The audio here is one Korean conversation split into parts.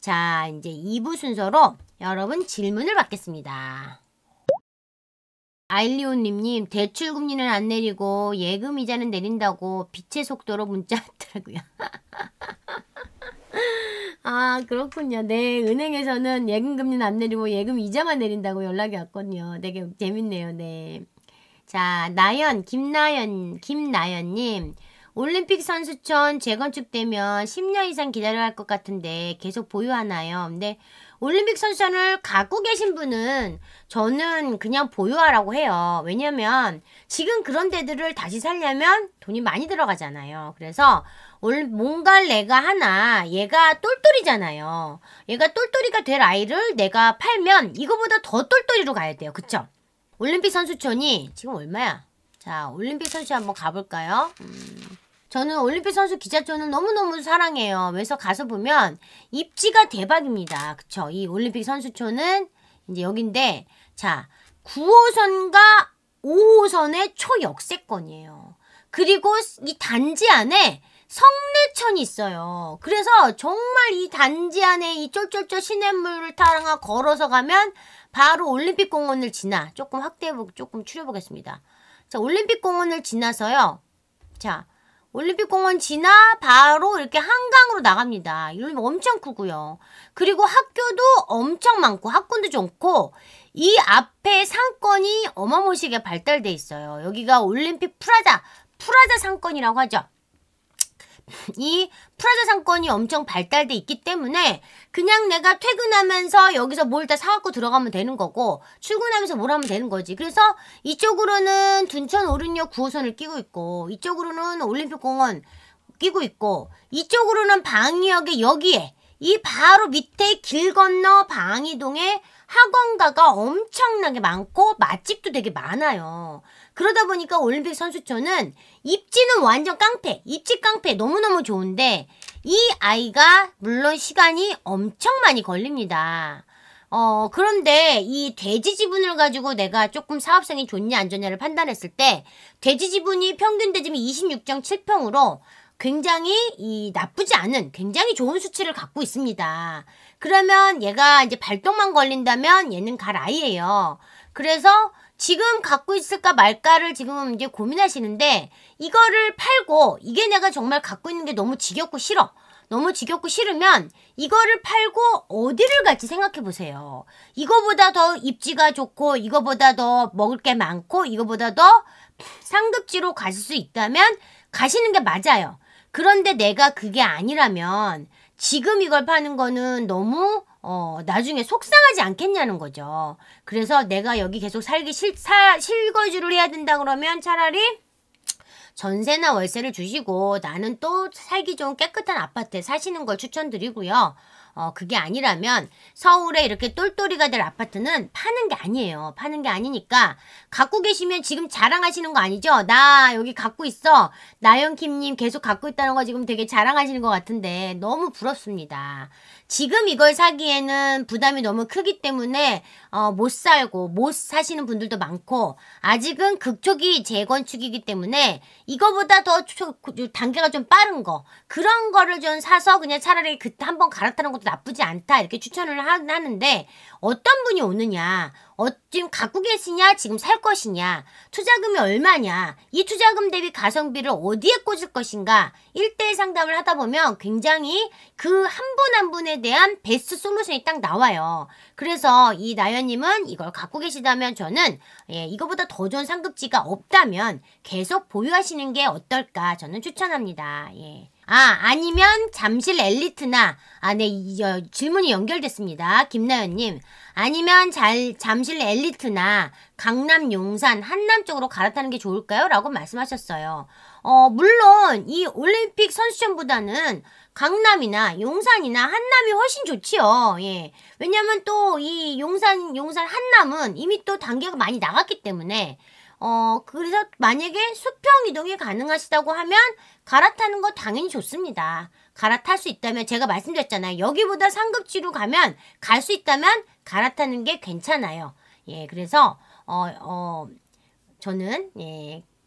자, 이제 2부 순서로 여러분 질문을 받겠습니다. 아일리온님, 대출금리는 안 내리고 예금 이자는 내린다고 빛의 속도로 문자 왔더라고요. 아, 그렇군요. 네, 은행에서는 예금금리는 안 내리고 예금 이자만 내린다고 연락이 왔거든요. 되게 재밌네요. 네. 자, 김나연님. 올림픽 선수촌 재건축되면 10년 이상 기다려야 할 것 같은데 계속 보유하나요? 근데 올림픽 선수촌을 갖고 계신 분은 저는 그냥 보유하라고 해요. 왜냐면 지금 그런 데들을 다시 살려면 돈이 많이 들어가잖아요. 그래서 뭔가를 내가 하나, 얘가 똘똘이잖아요. 얘가 똘똘이가 될 아이를 내가 팔면 이거보다 더 똘똘이로 가야 돼요. 그쵸? 올림픽 선수촌이 지금 얼마야? 자, 올림픽 선수촌 한번 가볼까요? 저는 올림픽 선수 기자촌을 너무너무 사랑해요. 그래서 가서 보면 입지가 대박입니다. 그쵸? 이 올림픽 선수촌은 이제 여긴데, 자, 9호선과 5호선의 초역세권이에요. 그리고 이 단지 안에 성내천이 있어요. 그래서 정말 이 단지 안에 이 쫄쫄쫄 시냇물을 타고 걸어서 가면 바로 올림픽 공원을 지나, 조금 조금 추려보겠습니다. 자, 올림픽 공원을 지나서요. 자, 올림픽 공원 지나 바로 이렇게 한강으로 나갑니다. 이러면 엄청 크고요. 그리고 학교도 엄청 많고 학군도 좋고 이 앞에 상권이 어마무시하게 발달돼 있어요. 여기가 올림픽 프라자 상권이라고 하죠. 이 프라자 상권이 엄청 발달돼 있기 때문에 그냥 내가 퇴근하면서 여기서 뭘 다 사갖고 들어가면 되는 거고 출근하면서 뭘 하면 되는 거지. 그래서 이쪽으로는 둔천 오륜역 9호선을 끼고 있고 이쪽으로는 올림픽공원 끼고 있고 이쪽으로는 방위역에 여기에 이 바로 밑에 길 건너 방이동에 학원가가 엄청나게 많고 맛집도 되게 많아요. 그러다 보니까 올림픽 선수촌은 입지는 완전 깡패, 입지 깡패 너무너무 좋은데 이 아이가 물론 시간이 엄청 많이 걸립니다. 그런데 이 대지 지분을 가지고 내가 조금 사업성이 좋냐 안 좋냐를 판단했을 때 대지 지분이 평균 대지분이 26.7평으로 굉장히 나쁘지 않은 굉장히 좋은 수치를 갖고 있습니다. 그러면 얘가 이제 발동만 걸린다면 얘는 갈 아이예요. 그래서 지금 갖고 있을까 말까를 지금 이제 고민하시는데 이거를 팔고 이게 내가 정말 갖고 있는 게 너무 지겹고 싫어. 너무 지겹고 싫으면 이거를 팔고 어디를 갈지 생각해 보세요. 이거보다 더 입지가 좋고 이거보다 더 먹을 게 많고 이거보다 더 상급지로 가실 수 있다면 가시는 게 맞아요. 그런데 내가 그게 아니라면 지금 이걸 파는 거는 너무 나중에 속상하지 않겠냐는 거죠. 그래서 내가 여기 계속 살기 실거주를 해야 된다 그러면 차라리 전세나 월세를 주시고 나는 또 살기 좋은 깨끗한 아파트에 사시는 걸 추천드리고요. 그게 아니라면 서울에 이렇게 똘똘이가 될 아파트는 파는 게 아니에요. 파는 게 아니니까 갖고 계시면 지금 자랑하시는 거 아니죠? 나 여기 갖고 있어. 나연킴님 계속 갖고 있다는 거 지금 되게 자랑하시는 것 같은데 너무 부럽습니다. 지금 이걸 사기에는 부담이 너무 크기 때문에 못 살고 못 사시는 분들도 많고 아직은 극초기 재건축이기 때문에 이거보다 더 단계가 좀 빠른 거 그런 거를 좀 사서 그냥 차라리 그때 한번 갈아타는 것도 나쁘지 않다 이렇게 추천을 하는데 어떤 분이 오느냐 지금 갖고 계시냐 지금 살 것이냐 투자금이 얼마냐 이 투자금 대비 가성비를 어디에 꽂을 것인가 1대1 상담을 하다 보면 굉장히 그 한 분 한 분에 대한 베스트 솔루션이 딱 나와요. 그래서 이 나연님은 이걸 갖고 계시다면 저는 이거보다 더 좋은 상급지가 없다면 계속 보유하시는 게 어떨까 저는 추천합니다. 아니면 잠실 엘리트나 네, 질문이 연결됐습니다. 김나연님. 아니면 잠실 엘리트나 강남 용산 한남 쪽으로 갈아타는 게 좋을까요? 라고 말씀하셨어요. 물론 이 올림픽 선수촌보다는 강남이나 용산이나 한남이 훨씬 좋지요. 왜냐면 또 이 용산 한남은 이미 또 단계가 많이 나갔기 때문에 그래서 만약에 수평 이동이 가능하시다고 하면 갈아타는 거 당연히 좋습니다. 갈아탈 수 있다면 제가 말씀드렸잖아요. 여기보다 상급지로 가면 갈 수 있다면 갈아타는 게 괜찮아요. 그래서 저는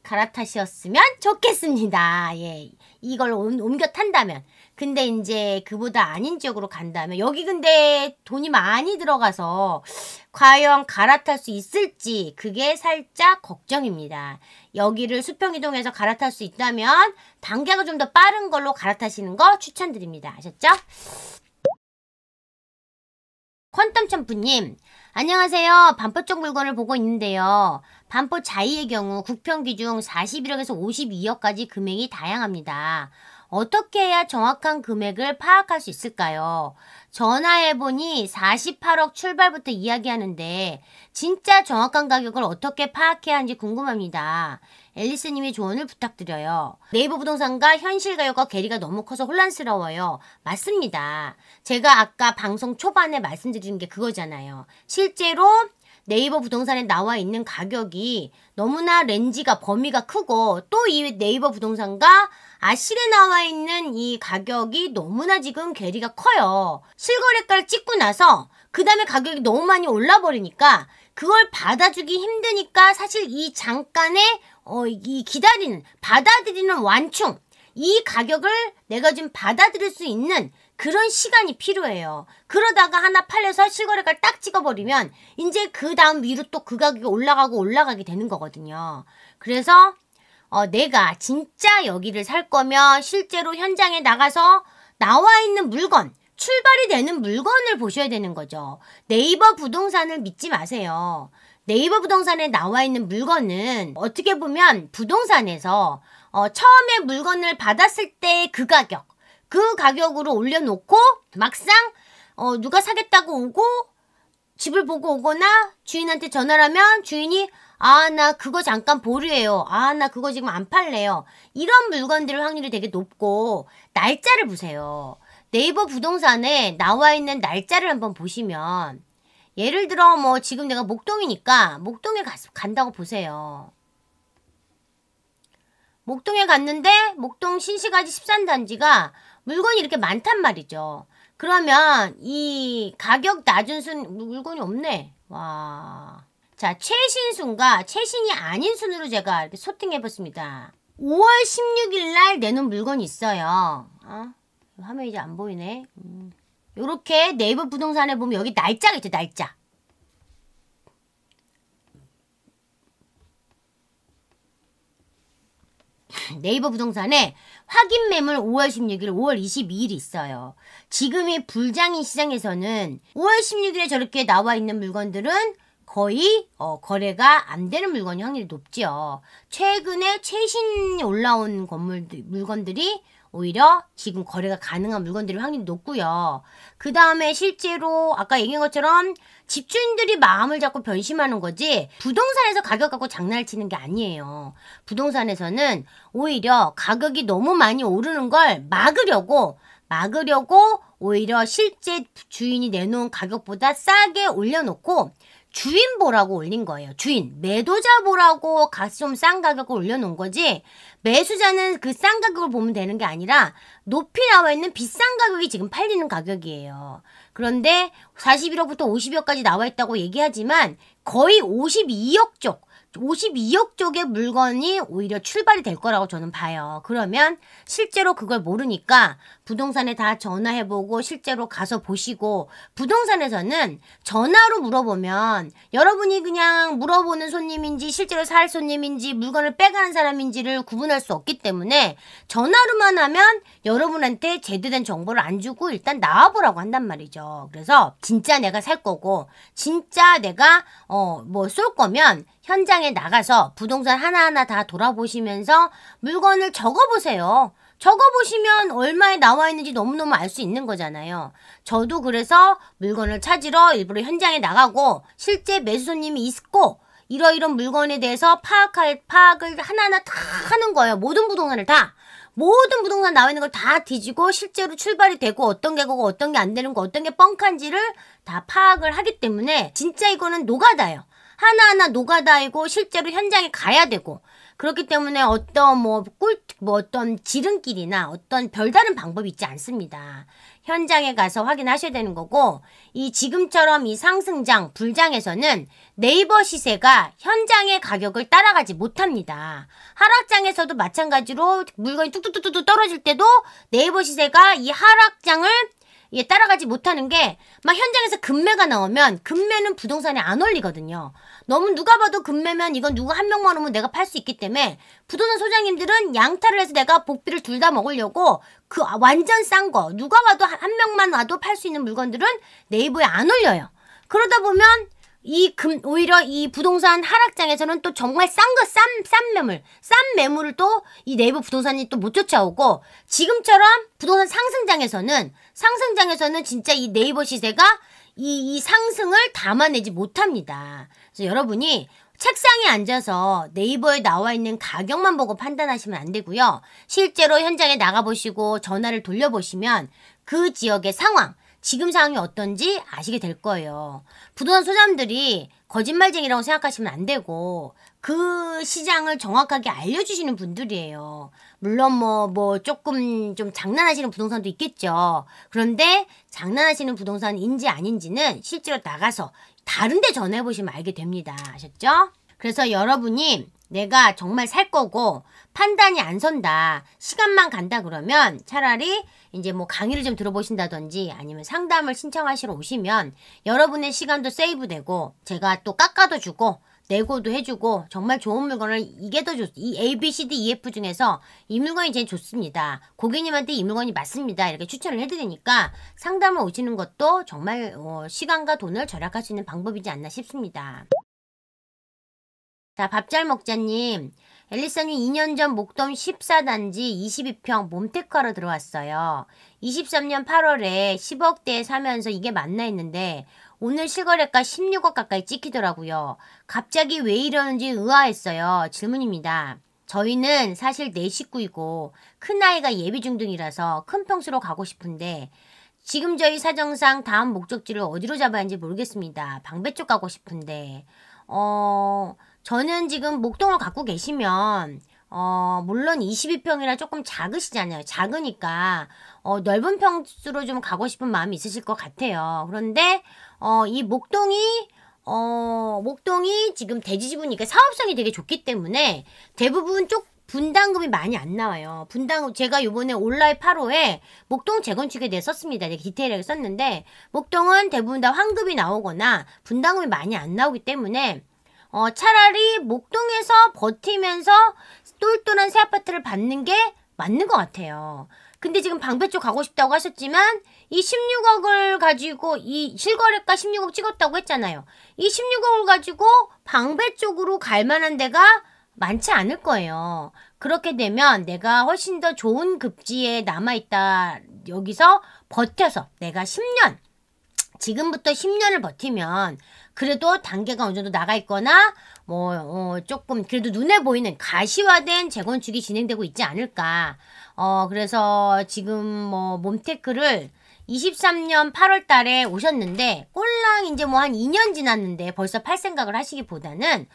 갈아타셨으면 좋겠습니다. 예, 이걸 옮겨 탄다면. 근데 이제 그보다 아닌 지역으로 간다면 여기 근데 돈이 많이 들어가서 과연 갈아탈 수 있을지 그게 살짝 걱정입니다. 여기를 수평이동해서 갈아탈 수 있다면 단계가 좀 더 빠른 걸로 갈아타시는 거 추천드립니다. 아셨죠? 퀀텀점프님, 안녕하세요. 반포 쪽 물건을 보고 있는데요. 반포 자이의 경우 국평기중 41억에서 52억까지 금액이 다양합니다. 어떻게 해야 정확한 금액을 파악할 수 있을까요? 전화해보니 48억 출발부터 이야기하는데 진짜 정확한 가격을 어떻게 파악해야 하는지 궁금합니다. 앨리스님의 조언을 부탁드려요. 네이버 부동산과 현실 가격과 괴리가 너무 커서 혼란스러워요. 맞습니다. 제가 아까 방송 초반에 말씀드린 게 그거잖아요. 실제로 네이버 부동산에 나와 있는 가격이 너무나 렌지가 범위가 크고 또 이 네이버 부동산과 실에 나와 있는 이 가격이 너무나 지금 괴리가 커요. 실거래가를 찍고 나서 그 다음에 가격이 너무 많이 올라버리니까 그걸 받아주기 힘드니까 사실 이 잠깐의 이 기다리는 받아들이는 완충 이 가격을 내가 좀 받아들일 수 있는 그런 시간이 필요해요. 그러다가 하나 팔려서 실거래가를 딱 찍어버리면 이제 그 다음 위로 또 그 가격이 올라가고 올라가게 되는 거거든요. 그래서 내가 진짜 여기를 살 거면 실제로 현장에 나가서 나와 있는 물건, 출발이 되는 물건을 보셔야 되는 거죠. 네이버 부동산을 믿지 마세요. 네이버 부동산에 나와 있는 물건은 어떻게 보면 부동산에서 처음에 물건을 받았을 때 그 가격, 그 가격으로 올려놓고 막상 누가 사겠다고 오고 집을 보고 오거나 주인한테 전화를 하면 주인이 나 그거 잠깐 보류해요. 나 그거 지금 안 팔래요. 이런 물건들의 확률이 되게 높고 날짜를 보세요. 네이버 부동산에 나와 있는 날짜를 한번 보시면 예를 들어 뭐 지금 내가 목동이니까 목동에 간다고 보세요. 목동에 갔는데 목동 신시가지 13단지가 물건이 이렇게 많단 말이죠. 그러면 이 가격 낮은 물건이 없네. 와. 자, 최신순과 최신이 아닌 순으로 제가 이렇게 소팅해봤습니다. 5월 16일 날 내놓은 물건이 있어요. 화면이 이제 안 보이네. 요렇게 네이버 부동산에 보면 여기 날짜가 있죠, 날짜. 네이버 부동산에 확인 매물 5월 16일, 5월 22일이 있어요. 지금이 불장인 시장에서는 5월 16일에 저렇게 나와 있는 물건들은 거의 거래가 안 되는 물건이 확률이 높죠. 최근에 최신이 올라온 물건들이 오히려 지금 거래가 가능한 물건들이 확률이 높고요. 그 다음에 실제로 아까 얘기한 것처럼 집주인들이 마음을 잡고 변심하는 거지 부동산에서 가격 갖고 장난을 치는 게 아니에요. 부동산에서는 오히려 가격이 너무 많이 오르는 걸 막으려고 오히려 실제 주인이 내놓은 가격보다 싸게 올려놓고 주인 보라고 올린 거예요. 주인. 매도자 보라고 좀 싼 가격을 올려놓은 거지 매수자는 그 싼 가격을 보면 되는 게 아니라 높이 나와 있는 비싼 가격이 지금 팔리는 가격이에요. 그런데 41억부터 50억까지 나와 있다고 얘기하지만 거의 52억 쪽의 물건이 오히려 출발이 될 거라고 저는 봐요. 그러면 실제로 그걸 모르니까 부동산에 다 전화해보고 실제로 가서 보시고 부동산에서는 전화로 물어보면 여러분이 그냥 물어보는 손님인지 실제로 살 손님인지 물건을 빼가는 사람인지를 구분할 수 없기 때문에 전화로만 하면 여러분한테 제대로 된 정보를 안 주고 일단 나와보라고 한단 말이죠. 그래서 진짜 내가 살 거고 진짜 내가 뭐 쏠 거면 현장에 나가서 부동산 하나하나 다 돌아보시면서 물건을 적어보세요. 적어보시면 얼마에 나와 있는지 너무너무 알 수 있는 거잖아요. 저도 그래서 물건을 찾으러 일부러 현장에 나가고 실제 매수 손님이 있고 이러이런 물건에 대해서 파악을 하나하나 다 하는 거예요. 모든 부동산 나와 있는 걸 다 뒤지고 실제로 출발이 되고 어떤 게 그거 어떤 게 안 되는 거 어떤 게 뻥칸지를 다 파악을 하기 때문에 진짜 이거는 노가다예요. 하나하나 노가다이고 실제로 현장에 가야 되고 그렇기 때문에 어떤 어떤 지름길이나 어떤 별다른 방법이 있지 않습니다. 현장에 가서 확인하셔야 되는 거고, 이 지금처럼 이 상승장, 불장에서는 네이버 시세가 현장의 가격을 따라가지 못합니다. 하락장에서도 마찬가지로 물건이 뚝뚝뚝뚝 떨어질 때도 네이버 시세가 이 하락장을 따라가지 못하는 게, 막 현장에서 금매가 나오면 금매는 부동산에 안 올리거든요. 너무 누가 봐도 금매면 이건 누가 한 명만 오면 내가 팔 수 있기 때문에 부동산 소장님들은 양타를 해서 내가 복비를 둘 다 먹으려고 그 완전 싼 거, 누가 봐도 한 명만 와도 팔 수 있는 물건들은 네이버에 안 올려요. 그러다 보면 오히려 이 부동산 하락장에서는 또 정말 싼 매물을 또 이 네이버 부동산이 또 못 쫓아오고, 지금처럼 부동산 상승장에서는 진짜 이 네이버 시세가 이 상승을 담아내지 못합니다. 그래서 여러분이 책상에 앉아서 네이버에 나와 있는 가격만 보고 판단하시면 안 되고요. 실제로 현장에 나가보시고 전화를 돌려보시면 그 지역의 상황, 지금 상황이 어떤지 아시게 될 거예요. 부동산 소장님들이 거짓말쟁이라고 생각하시면 안 되고, 그 시장을 정확하게 알려주시는 분들이에요. 물론 조금 좀 장난하시는 부동산도 있겠죠. 그런데 장난하시는 부동산인지 아닌지는 실제로 나가서 다른 데 전화해보시면 알게 됩니다. 아셨죠? 그래서 여러분이 내가 정말 살 거고 판단이 안 선다, 시간만 간다 그러면 차라리 이제 강의를 좀 들어보신다든지 아니면 상담을 신청하시러 오시면 여러분의 시간도 세이브되고, 제가 또 깎아도 주고 내고도 해주고, 정말 좋은 물건을, 이게 더 이 A, B, C, D, E, F 중에서 이 물건이 제일 좋습니다, 고객님한테 이 물건이 맞습니다, 이렇게 추천을 해드리니까 상담을 오시는 것도 정말 시간과 돈을 절약할 수 있는 방법이지 않나 싶습니다. 자, 밥 잘 먹자님, 앨리사님 2년 전 목동 14단지 22평 몸테크하러 들어왔어요. 23년 8월에 10억대에 사면서 이게 맞나 했는데 오늘 실거래가 16억 가까이 찍히더라고요. 갑자기 왜 이러는지 의아했어요. 질문입니다. 저희는 사실 4식구이고 큰아이가 예비중등이라서 큰 평수로 가고 싶은데 지금 저희 사정상 다음 목적지를 어디로 잡아야 하는지 모르겠습니다. 방배 쪽 가고 싶은데 저는 지금 목동을 갖고 계시면 물론 22평이라 조금 작으시잖아요. 작으니까 넓은 평수로 좀 가고 싶은 마음이 있으실 것 같아요. 그런데 이 목동이 지금 대지지구니까 사업성이 되게 좋기 때문에 대부분 분담금이 많이 안 나와요. 분담금 제가 요번에 온라인 8호에 목동 재건축에 대해 썼습니다. 되게 디테일하게 썼는데 목동은 대부분 다 환급이 나오거나 분담금이 많이 안 나오기 때문에 차라리 목동에서 버티면서 똘똘한 새 아파트를 받는 게 맞는 것 같아요. 근데 지금 방배 쪽 가고 싶다고 하셨지만 이 16억을 가지고 이 실거래가 16억 찍었다고 했잖아요. 이 16억을 가지고 방배 쪽으로 갈 만한 데가 많지 않을 거예요. 그렇게 되면 내가 훨씬 더 좋은 급지에 남아있다, 여기서 버텨서 내가 10년, 지금부터 10년을 버티면 그래도 단계가 어느 정도 나가 있거나 조금 그래도 눈에 보이는 가시화된 재건축이 진행되고 있지 않을까. 그래서 지금 몸테크를 23년 8월 달에 오셨는데 꼴랑 이제 한 2년 지났는데 벌써 팔 생각을 하시기보다는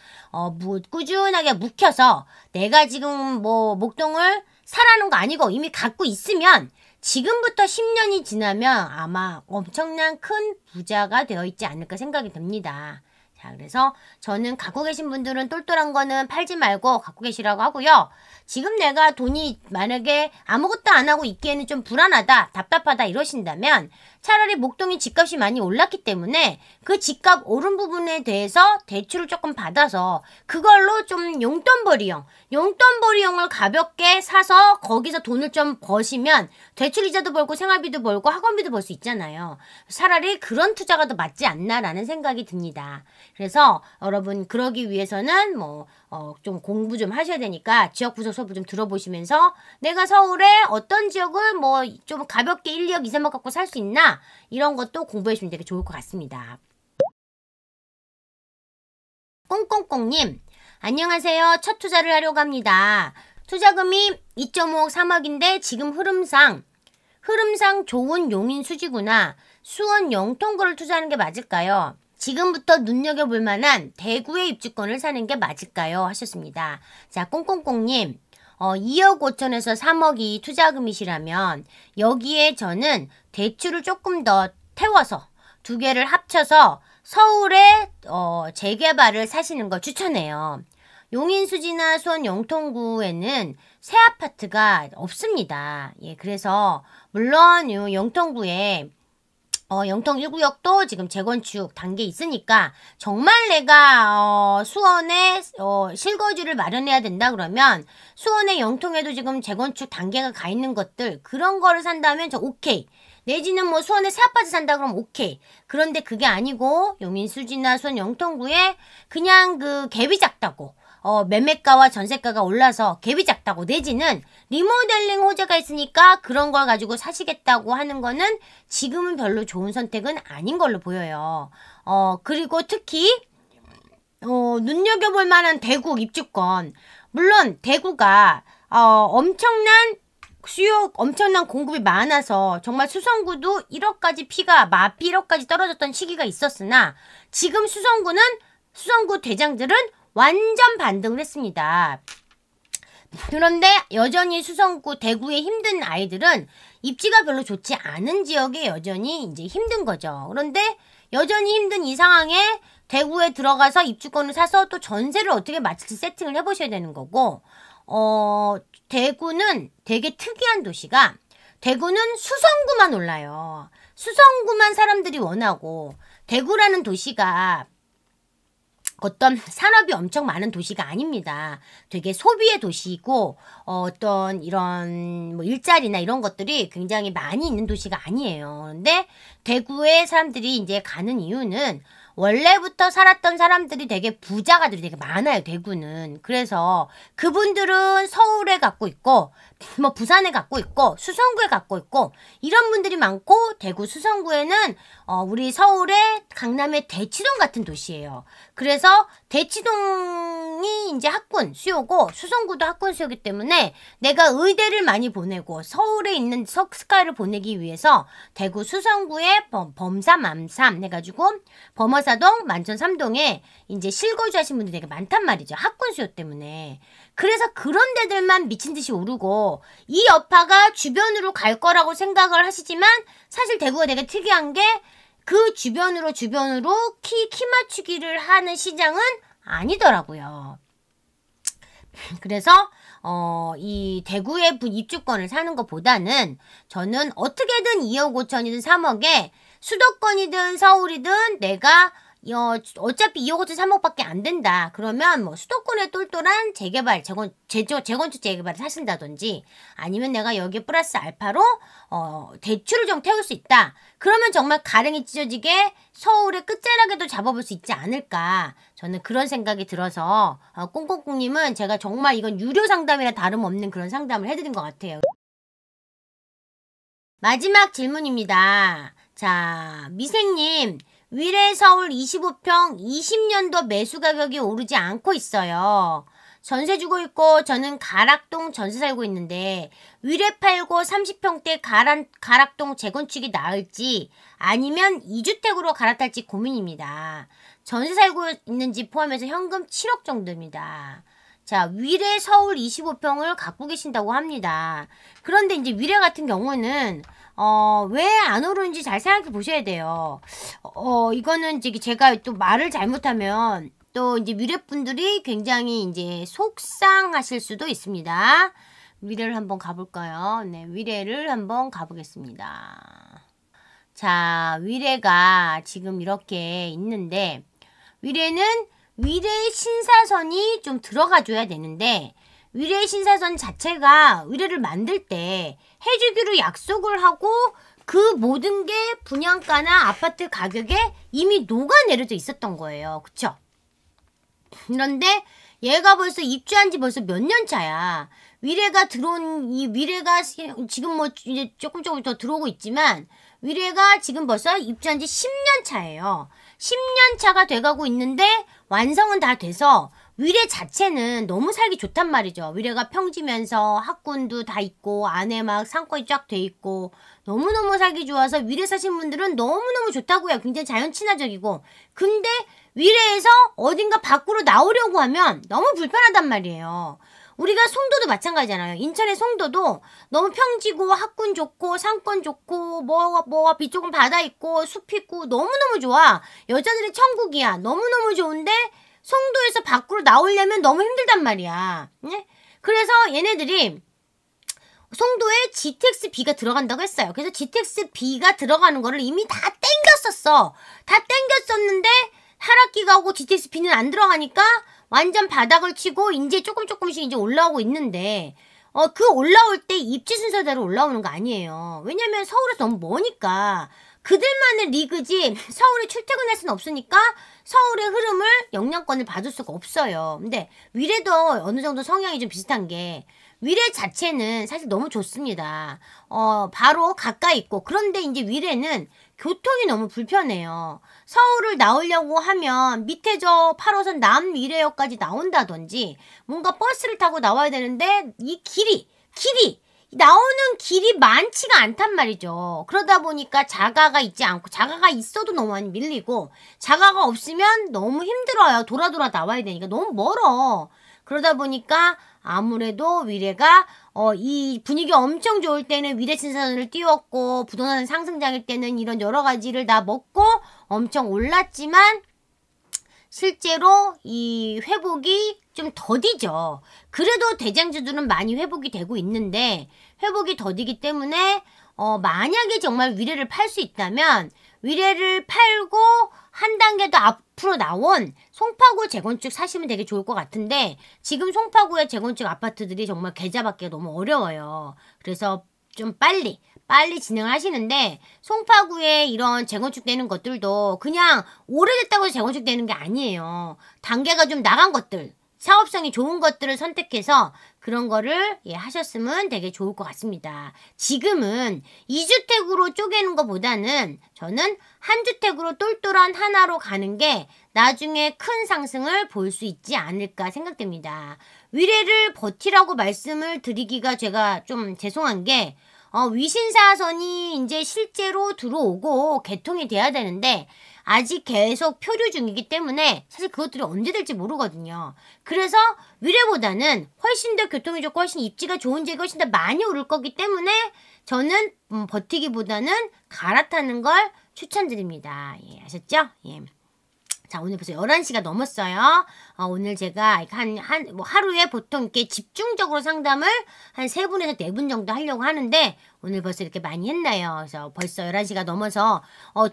꾸준하게 묵혀서 내가 지금 목동을 사라는 거 아니고 이미 갖고 있으면 지금부터 10년이 지나면 아마 엄청난 큰 부자가 되어 있지 않을까 생각이 듭니다. 자, 그래서 저는 갖고 계신 분들은 똘똘한 거는 팔지 말고 갖고 계시라고 하고요. 지금 내가 돈이 만약에 아무것도 안 하고 있기에는 좀 불안하다, 답답하다 이러신다면 차라리 목동이 집값이 많이 올랐기 때문에 그 집값 오른 부분에 대해서 대출을 조금 받아서 그걸로 좀 용돈벌이용을 가볍게 사서 거기서 돈을 좀 버시면 대출 이자도 벌고 생활비도 벌고 학원비도 벌 수 있잖아요. 차라리 그런 투자가 더 맞지 않나라는 생각이 듭니다. 그래서 여러분 그러기 위해서는 좀 공부 좀 하셔야 되니까 지역 분석 수업을 좀 들어보시면서 내가 서울에 어떤 지역을 좀 가볍게 1, 2억, 2, 3억 갖고 살 수 있나 이런 것도 공부해주면 되게 좋을 것 같습니다. 꽁꽁꽁님, 안녕하세요. 첫 투자를 하려고 합니다. 투자금이 2.5억, 3억인데 지금 흐름상 좋은 용인 수지구나 수원 영통구를 투자하는 게 맞을까요? 지금부터 눈여겨볼 만한 대구의 입주권을 사는 게 맞을까요? 하셨습니다. 자, 꽁꽁꽁님. 2억 5천에서 3억이 투자금이시라면 여기에 저는 대출을 조금 더 태워서 두 개를 합쳐서 서울에 재개발을 사시는 걸 추천해요. 용인수지나 수원 영통구에는 새 아파트가 없습니다. 예, 그래서 물론 요 영통구에 영통 1구역도 지금 재건축 단계 있으니까 정말 내가 수원에 실거주를 마련해야 된다 그러면 수원의 영통에도 지금 재건축 단계가 가 있는 것들 그런 거를 산다면 저 오케이. 내지는 뭐 수원에 새 아파트 산다 그러면 오케이. 그런데 그게 아니고 용인수지나 수원 영통구에 그냥 그 갭이 작다고 매매가와 전세가가 올라서 갭이 작다고 내지는 리모델링 호재가 있으니까 그런 걸 가지고 사시겠다고 하는 거는 지금은 별로 좋은 선택은 아닌 걸로 보여요. 그리고 특히 눈여겨볼 만한 대구 입주권. 물론 대구가 엄청난 공급이 많아서 정말 수성구도 1억까지 마피 1억까지 떨어졌던 시기가 있었으나 지금 수성구 대장들은 완전 반등을 했습니다. 그런데 여전히 수성구, 대구에 힘든 아이들은 입지가 별로 좋지 않은 지역에 여전히 이제 힘든 거죠. 그런데 여전히 힘든 이 상황에 대구에 들어가서 입주권을 사서 또 전세를 어떻게 맞출지 세팅을 해보셔야 되는 거고, 대구는 되게 특이한 도시가 대구는 수성구만 올라요. 수성구만 사람들이 원하고 대구라는 도시가 어떤 산업이 엄청 많은 도시가 아닙니다. 되게 소비의 도시이고 어떤 이런 뭐 일자리나 이런 것들이 굉장히 많이 있는 도시가 아니에요. 근데 대구에 사람들이 이제 가는 이유는 원래부터 살았던 사람들이 되게 부자가들이 되게 많아요. 대구는. 그래서 그분들은 서울에 갖고 있고 뭐 부산에 갖고 있고 수성구에 갖고 있고 이런 분들이 많고 대구 수성구에는 우리 서울의 강남의 대치동 같은 도시예요. 그래서 대치동이 이제 학군 수요고 수성구도 학군 수요기 때문에 내가 의대를 많이 보내고 서울에 있는 석스카이를 보내기 위해서 대구 수성구에 범삼 맘삼 해가지고 범어사동 만천 3동에 이제 실거주 하신 분들이 되게 많단 말이죠. 학군 수요 때문에. 그래서 그런 데들만 미친 듯이 오르고 이 여파가 주변으로 갈 거라고 생각을 하시지만 사실 대구가 되게 특이한 게 그 주변으로 키 맞추기를 하는 시장은 아니더라고요. 그래서 이 대구의 입주권을 사는 것보다는 저는 어떻게든 2억 5천이든 3억에 수도권이든 서울이든 내가 어차피 2억 5천 3억밖에 안 된다. 그러면 뭐 수도권에 똘똘한 재개발, 재건축 재개발을 사신다든지 아니면 내가 여기에 플러스 알파로 대출을 좀 태울 수 있다. 그러면 정말 가랭이 찢어지게 서울의 끝자락에도 잡아볼 수 있지 않을까. 저는 그런 생각이 들어서 꽁꽁꽁님은 제가 정말 이건 유료 상담이나 다름없는 그런 상담을 해드린 것 같아요. 마지막 질문입니다. 자, 미생님. 위례서울 25평 20년도 매수 가격이 오르지 않고 있어요. 전세 주고 있고 저는 가락동 전세 살고 있는데 위례 팔고 30평대 가락동 재건축이 나을지 아니면 2주택으로 갈아탈지 고민입니다. 전세 살고 있는 집 포함해서 현금 7억 정도입니다. 자, 위례 서울 25평을 갖고 계신다고 합니다. 그런데 이제 위례 같은 경우는 왜 안 오르는지 잘 생각해 보셔야 돼요. 이거는 제가 또 말을 잘못하면 또 이제 위례분들이 굉장히 이제 속상하실 수도 있습니다. 위례를 한번 가볼까요? 네, 위례를 한번 가보겠습니다. 자, 위례가 지금 이렇게 있는데 위례는 위례 신사선이 좀 들어가줘야 되는데 위례 신사선 자체가 위례를 만들 때 해주기로 약속을 하고 그 모든 게 분양가나 아파트 가격에 이미 녹아내려져 있었던 거예요. 그쵸? 그런데 얘가 벌써 입주한 지 벌써 몇 년 차야. 위례가 지금 뭐 이제 조금 더 들어오고 있지만 위례가 지금 벌써 입주한 지 10년 차예요. 10년 차가 돼가고 있는데 완성은 다 돼서 위례 자체는 너무 살기 좋단 말이죠. 위례가 평지면서 학군도 다 있고 안에 막 상권이 쫙 돼 있고 너무너무 살기 좋아서 위례 사신 분들은 너무너무 좋다고요. 굉장히 자연 친화적이고. 근데 위례에서 어딘가 밖으로 나오려고 하면 너무 불편하단 말이에요. 우리가 송도도 마찬가지잖아요. 인천의 송도도 너무 평지고 학군 좋고 상권 좋고 뭐가 뒤쪽은 바다 있고 숲 있고 너무너무 좋아. 여자들의 천국이야. 너무너무 좋은데 송도에서 밖으로 나오려면 너무 힘들단 말이야. 네? 그래서 얘네들이 송도에 GTX-B가 들어간다고 했어요. 그래서 GTX-B가 들어가는 거를 이미 다 땡겼었어. 다 땡겼었는데 하락기가 오고 GTX-B는 안 들어가니까 완전 바닥을 치고 이제 조금씩 이제 올라오고 있는데 그 올라올 때 입지 순서대로 올라오는 거 아니에요. 왜냐면 서울에서 너무 머니까. 그들만의 리그지 서울에 출퇴근할 수는 없으니까 서울의 흐름을 영향권을 받을 수가 없어요. 근데 위례도 어느 정도 성향이 좀 비슷한 게 위례 자체는 사실 너무 좋습니다. 바로 가까이 있고 그런데 이제 위례는 교통이 너무 불편해요. 서울을 나오려고 하면 밑에 저 8호선 남위례역까지 나온다든지 뭔가 버스를 타고 나와야 되는데 이 길이 나오는 길이 많지가 않단 말이죠. 그러다 보니까 자가가 있지 않고 자가가 있어도 너무 많이 밀리고 자가가 없으면 너무 힘들어요. 돌아 나와야 되니까 너무 멀어. 그러다 보니까 아무래도 위례가 이 분위기 엄청 좋을 때는 위례 신선을 띄웠고 부동산 상승장일 때는 이런 여러 가지를 다 먹고 엄청 올랐지만 실제로 이 회복이 좀 더디죠. 그래도 대장주들은 많이 회복이 되고 있는데 회복이 더디기 때문에 만약에 정말 위례를 팔 수 있다면 위례를 팔고 한 단계 더 앞으로 나온 송파구 재건축 사시면 되게 좋을 것 같은데 지금 송파구의 재건축 아파트들이 정말 계좌 받기가 너무 어려워요. 그래서 좀 빨리 진행을 하시는데 송파구에 이런 재건축되는 것들도 그냥 오래됐다고 해서 재건축되는 게 아니에요. 단계가 좀 나간 것들 사업성이 좋은 것들을 선택해서 그런 거를 하셨으면 되게 좋을 것 같습니다. 지금은 2주택으로 쪼개는 것보다는 저는 한 주택으로 똘똘한 하나로 가는 게 나중에 큰 상승을 볼 수 있지 않을까 생각됩니다. 위례를 버티라고 말씀을 드리기가 제가 좀 죄송한 게 위신사선이 이제 실제로 들어오고 개통이 돼야 되는데 아직 계속 표류 중이기 때문에 사실 그것들이 언제 될지 모르거든요. 그래서 위례보다는 훨씬 더 교통이 좋고 훨씬 입지가 좋은 지역이 훨씬 더 많이 오를 거기 때문에 저는 버티기보다는 갈아타는 걸 추천드립니다. 예, 아셨죠? 예. 자, 오늘 벌써 11시가 넘었어요. 오늘 제가 하루에 보통 이렇게 집중적으로 상담을 한 3분에서 4분 정도 하려고 하는데 오늘 벌써 이렇게 많이 했나요? 그래서 벌써 11시가 넘어서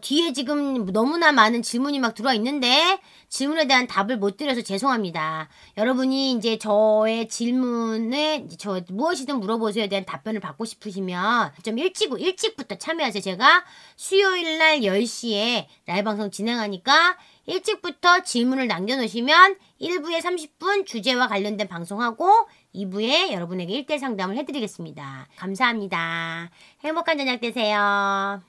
뒤에 지금 너무나 많은 질문이 막 들어와 있는데 질문에 대한 답을 못 드려서 죄송합니다. 여러분이 이제 저의 질문에 저 무엇이든 물어보세요에 대한 답변을 받고 싶으시면 좀 일찍부터 참여하세요. 제가 수요일 날 10시에 라이브 방송 진행하니까 일찍부터 질문을 남겨놓으시면 1부에 30분 주제와 관련된 방송하고 2부에 여러분에게 1대1 상담을 해드리겠습니다. 감사합니다. 행복한 저녁 되세요.